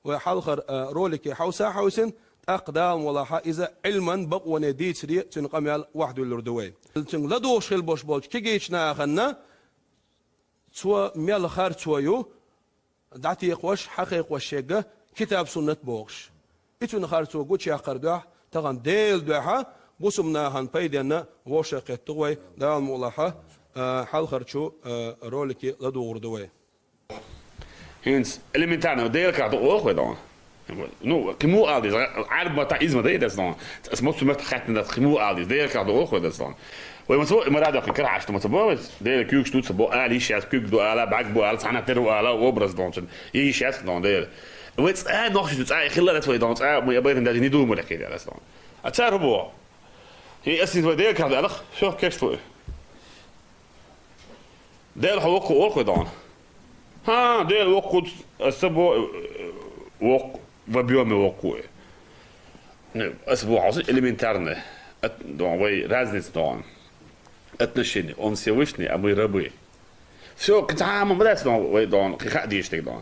وحلخر رولك حوسا حوسن أقدام ولا إذا علما بقوا نديت سري تنقمل واحد الردوي تن لدوش البوش بولش كيجيشنا خنا سوا ميل خار سويو دعتي يقوش حقيق وشيقة كتاب سنة بوغش إتون خار سوا قوش يقر دوح تغن ديل دوحا بوسمنا هن بيدنا وشاق التغوي دال مولاحا حلخر شو رولك لدو ردوي Hins elementarno deel kan toch ook dan. Nou, gemoe al die aardbataïsme dat is dan. Het moet met gaten dat gemoe al die deel kan ook dat is dan. ويمسوا مراد ياخذ كراش تمسبوز دير كيوك شتوت سبو علي شاس كيوك دو على باك بو على صنع ترو على وبرز دونشن يي شاس دون دير ويتس nog شتوت خلال het dan مو يبين dat niet doen moet ik dat dan het zijn rebo هي اسيد ودير كان الاخ شوف كيف فوق دير حوق ook dan ها دير وقت سبو وق وبيوم وقوه اسبوع عصي элементарно dan wij разница dan отношения он Всевышний а мы рабы все كتعامل مدرس dan gaat die stuk dan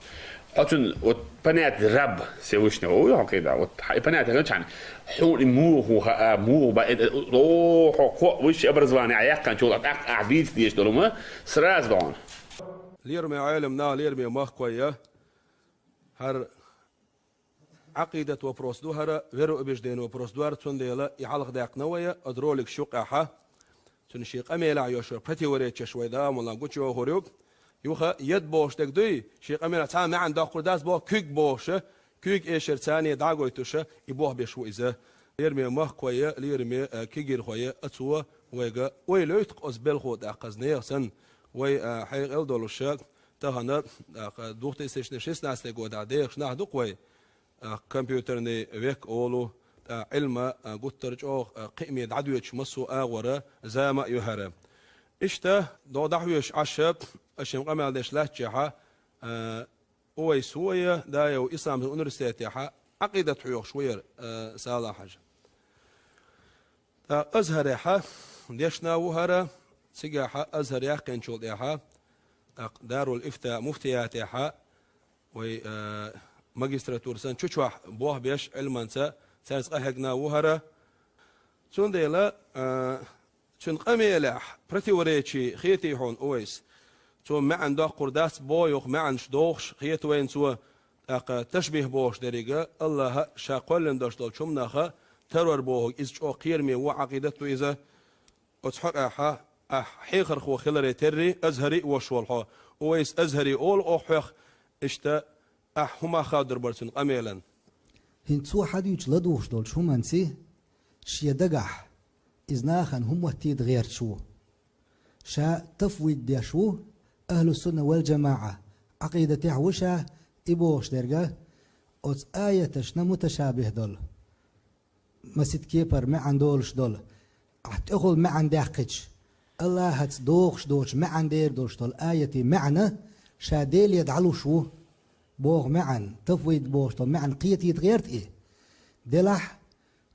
حتى вот понять раб Всевышнего ой كده вот понять это يعني حول مو مو بعد روح وش образование عيق كان شغل عبيد ديش دولما سراز dan ليرمي عالمنا ليرمي مخكوية هر عقيدة وبروسدو هر غير أبجدين وبروسدوار تنديلا يحلق داق نوية أدرولك شقعها تنشيق أميلا عيوشو بتي وريتش شوي دا مولا قوتشو وغوريوب يوخا يد بوش دك دوي شيق أميلا تعال معن داقر داز بو كيك بوش كيك إيشر ثانية داقوي توشا يبوه بيشو إذا ليرمي مخكوية ليرمي كيجير خوية أتسوا ويغا ويلويتق أزبال خود أقزنية سن وي حيق الدولوشاك تهانا دوخت إستيشن 16 قوة ديخ ناه دوقوي كمبيوترني ويك أولو علم قطرج أو قيمة عدوية مسو آغورة زي ما يهرم إشتا دو دحويش عشب أشيم قمال ديش لاتجاها أوي سوية دايو إسلام الأونيفرسيتيها عقيدة حيوخ شوير سالا حاجة أزهريها ديشنا وهرة سيجاها أزهر يحكين شول ياها دار الإفتاء مفتياتها وي ماجستراتور سن تشوح بوه بيش علمانسا سانس قهقنا وهرة تون ديلا تون قميلح برتي وريتشي خيتي هون اويس تون معن داق قرداس بويوخ معن شدوخش خيت وين سوا تشبيه بوش دريقة الله شاقولن داشتال شمناخا ترور بوه إز جو قيرمي وعقيدته إذا أتحقها حيخر خو خلري تري أزهري وشوالها اويس أزهري أول أوحيخ اشتا هما خادر برسن قميلا هنتسو حد يجلدوش دول شو منسي شي دقح إزناخن هم وتيد غير شو شا تفويد دي شو أهل السنة والجماعة عقيدة عوشة إبوش درجة أوز آية شنا متشابه دول مسيد كيبر معن دولش دول أتقول معن داقج الله هت دوخش دوش معن دير دوش دول آية معنى شا ديل يدعلو شو بوغ معن تفويد بوشتل معن قيتي تغيرت إيه دلح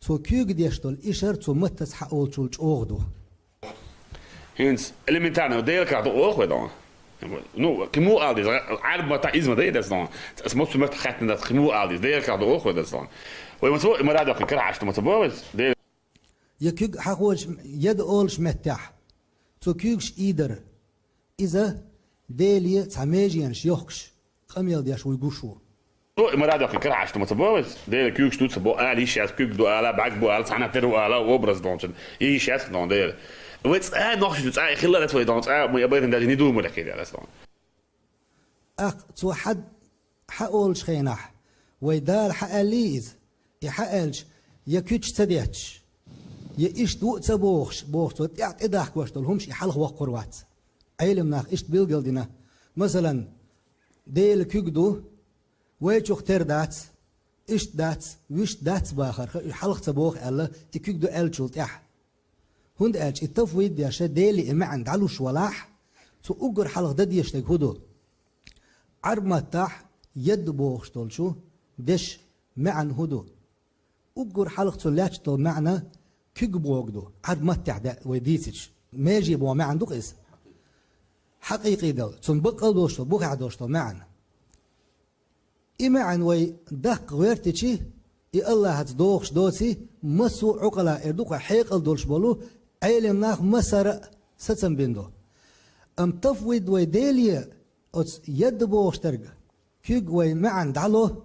تو كيوغ ديشتل إشر تو متس حقول شولش أوغدو Hins elementarno deel kan toch ook dan. Nou, gemoe al die aardbataïsme dat is dan. Het moet met gaten dat gemoe al die deel kan toch ook dat is dan. ويمسوا مراد ياخذ كراش تمسبوز ديل يكيغ حقولش يد أولش متح تو كيوغش إيدر إذا ديلي تعميجيان شيوخش قميل دياش ويقوشو مراد ياخذ كراش تمسبوز ديل كيوغش توت سبو علي شاس كيوغ دو على باك بو على صنع ترو على وبرز دونشن يي شاس دون ديل ويتس nog شتوت خلال het dan مو يبين dat niet doen moet ik dat dan تو حد حقولش خينح ويدال حقاليز يحقلش يكيتش تديتش يإيش دو تبوخش بوخش يعت إداك واشتل همش يحلخ وقروات علم ناخ إيش بيلقل دينا مثلا ديل كيقدو ويتشوخ تير دات إيش دات ويش دات باخر يحلخ تبوخ ألا يكيقدو ألشولت إح هند ألش التفويد ياشا ديلي إما عند علوش ولاح تو أقر حلخ داد يشتك هدو عرب متاح يد بوخشتل شو دش معن هدو أقر حلخ تلاتشتل معنا كيق بوغدو عرب متاح دا ويديتش ماجي بو معن دوقس حقيقي دل تنبقل دوشتل بوخع دوشتل معن إما عن وي دق غيرتشي الله هتدوخش دوتي مسو عقلا إردوك حيق الدولش بولو عيلم ناخ مسر ستن بندو تفويد وي ديليا أتس يد بوخش ترق كيق وي معن دالو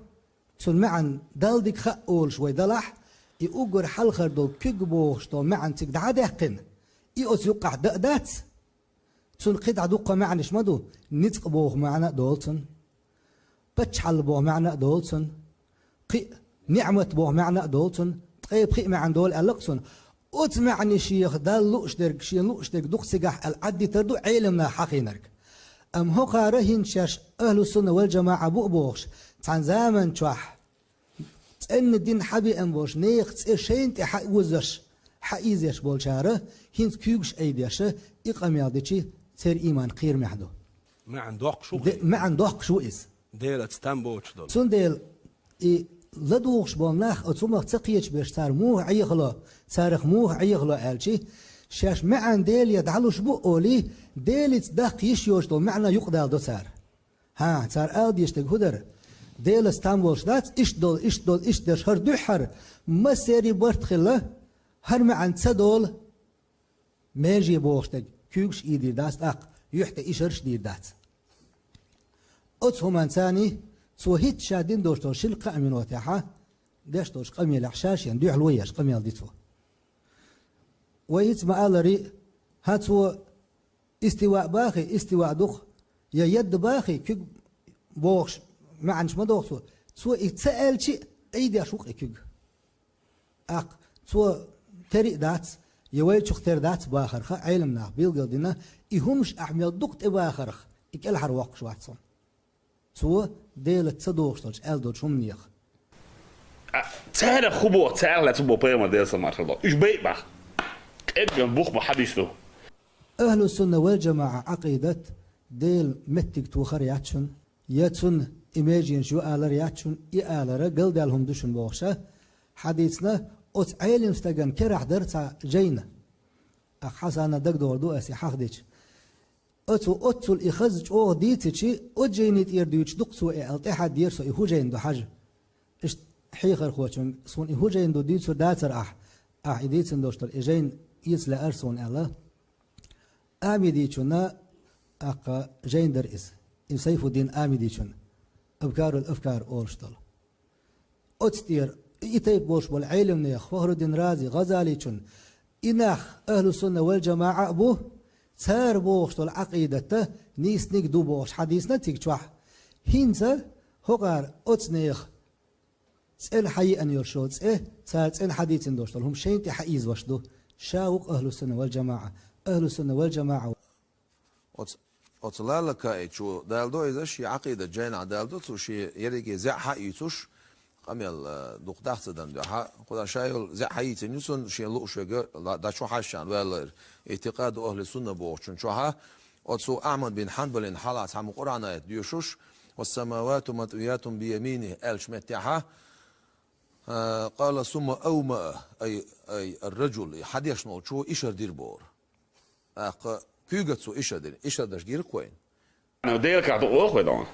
تسون معن دالدك خاولش وي دلح يوغر حلخر دول كيق بوخش دول معن تك دعادقن أتس يقع دقدات تسون قيد عدوقة معنش مدو نتق بوخ معنا دولتن بتشحل بوخ معنا دولتن قي نعمة بوخ معنا دولتن طيب قي معن دول ألقسن أتمعني شيخ دال لوش درك شي لوش درك دوق سجاح العدي تردو علمنا حقينرك هو قارهن شاش أهل السنة والجماعة بوخش تان زمن تشح تأن الدين حبي بوش نيخ تشين تحق وزش حقيزيش بولشاره هنت كيوش أيديش إقام ياديشي تر إيمان قير محدو ما عنده شو ما عنده شو إس ديل تستنبوش دول سندل لدوخش بوناخ أتومخ تقيش باش صار موه عيغلا صارخ موه عيغلا ألشي شاش معن ديل يدعلوش بقولي ديل تدق يشيوش دول معنى يقدر دو صار ها صار آل يشتق هدر ديل استنبولش دات إش دش هر دوحر ما سيري برتخلا هر معن تدول ميجي بوشتق كيوش إيدي داست أق يحتى إشرش دير دات أتهم إنساني سو هيت شادين دوشتو شلقة أمين وتاحة داشتوش قمي الحشاش يندوح لوياش قمي الديتو وهيت ما قال هاتو استواء باخي استواء دخ يا يد باخي كيك بوخش ما عنش ما دوخسو سو يتسأل شيء أيدي أشوق كيك أق سو تري دات يويل شختر دات باخر خا علمنا بيلقدنا يهمش أحمل دقت باخر إكل حرواق شواتسون سو ديل تصدوقش ألدو شمنيخ تعال خبو تعال لا تبو بيما ديل سمار الله إيش بيبا إبن بوخ محدثه أهل السنة والجماعة عقيدة ديل متك توخر ياتشن ياتشن إيماجين شو آلر ياتشن آلر قل دالهم دوشن بوخشة حديثنا أت عيلم استغن كرح درتا جينا أخ حسانا دق دور دو أسي حقديش أتو الإخزج أو ديتشي أجينيت يردوش دقسو ألتحد ديرسو إهو جين دو حاجة إش حيخر خواتشون سون إهو جين دو ديتسو داتر أح إديتسن دوشتر إجين يسلا أرسون ألا آمي ديتشونا أقا جين در إس سيف الدين آمي ديتشون أبكار الأفكار أولشتل أتستير إتيب بوش والعلم نيخ فهر الدين رازي غزالي شون إناخ أهل السنة والجماعة أبوه سار بوش العقيدة نيس نيك دو بوش حديثنا تيك شوح هينزا هقار أتنيخ تسأل حي أن يرشود تسأل حديث دوشتل هم شين تحيز وشدو شاوق أهل السنة والجماعة أهل السنة والجماعة أتلالك إيشو دالدو إذا شي عقيدة جينا دالدو تشي يريكي زع حقيتوش قميل دقداخ تدن ده قدا شايل زع حقيتين يسون شي لوش دا شو حاشان ولا اعتقاد أهل السنة بوشون شوها أتسو أحمد بن حنبل إن حالات عم قرآن ديوشوش والسماوات مطويات بيمينه ألش متاحة قال ثم أومأ أي الرجل حديش نو شو إيشر دير بور كيوغتسو إيشر داش دير كوين أنا ديلك على أوه ده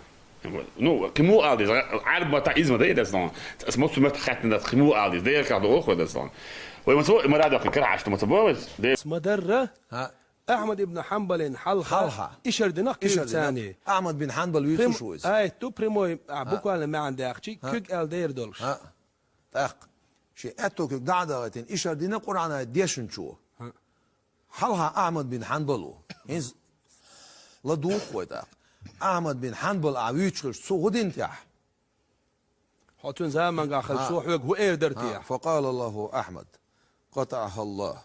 نو كمو ألدي عارف ما تعيزم ده ده صان اسمه سمعت خاتن ده كمو ألدي ديلك على أوه ده صان ويمسوا مراد في كره عشت متبوز ده اسمه درة أحمد بن حنبل حلها إيشر دينك كيف ثاني أحمد بن حنبل ويتشوز تو بريمو أبوك على ما عندك شيء كيك أل دير دولش شيء أتوك قاعدة إيشر دينا قرآن ديشن شو حلها أحمد بن حنبل هنز لدوخ ويدا أحمد بن حنبل عويتشش سو غدين تاح حطون زمان قاخل سو حوق هو إير درتيح فقال الله أحمد قطعها الله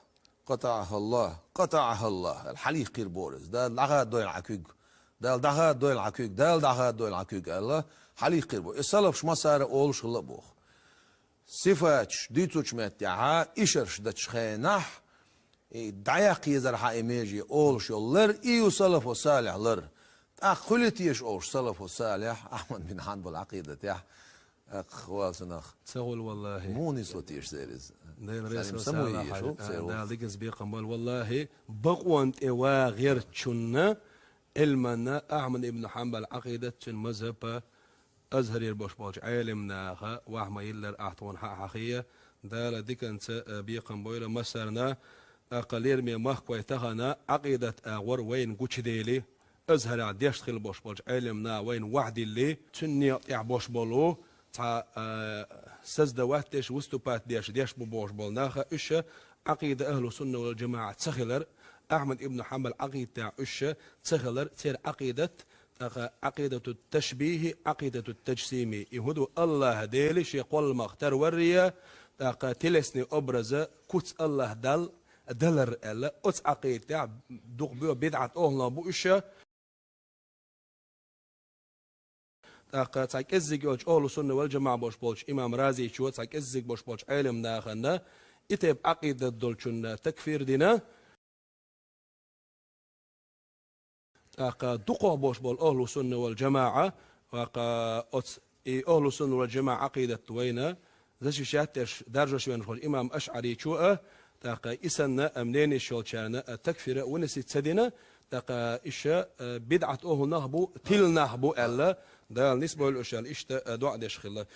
قطعها الله قطعها الله الحليق قير بورز ده دغاد دويل عكوك ده دغاد دويل عكوك ده دغاد دويل عكوك الله حليق قير بورز السلف شما سار أولش خلبوخ صفاتش ديتوش متاعها إيشرش دتش خينح دعيق يزرح إيميجي أولش يولر إيو سلف وصالح لر أخلتيش أولش سلف وصالح أحمد بن حنبل عقيدة تاح أخوالسنخ تقول والله مو نسوتيش سيريز دين رئيس وسالة دال ديكز بيقمبل والله بقوانت إوا غير تشنا المنا أحمد بن حنبل عقيدة مذهب أزهر يربوش بولش عالم ناخا وحما يلر أعطون حق حقية دالا ديكنت بيقن بويلة مسرنا أقلير مي مخوي تغنا عقيدة أغور وين قوش ديلي أزهر عديش تخيل بوش بولش علمنا وين وحدي اللي تنيا يعبوش بولو تا سزد واتش وستوبات ديش بوش بول ناخا إيش عقيدة أهل السنة والجماعة تخيلر أحمد ابن حنبل عقيدة إيش تخيلر تير عقيدة التشبيه عقيدة التجسيم يهدو الله ديلي يقول مختار وريا تلسني أبرز كوت الله دلر ألا أتس عقيدة دوق بيو بدعة أهلا بوشة تاك إزيك يوش أهل السنة والجماعة بوش بولش إمام رازي شو تاك إزيك بوش بولش علم ناخنا إتب عقيدة دولشن تكفير دينا دقوا بوش بول أهل السنة والجماعة أتس أهل السنة والجماعة عقيدة وينا زي شاتش درجة شوين خل إمام أشعري شو تاقا إسنا أمنين شولشانا تكفير ونسي تسدنا تاقا إشا بدعة أهل نهبو تل نهبو ألا دا نسبة الأشياء إشتا دعا ديش خلا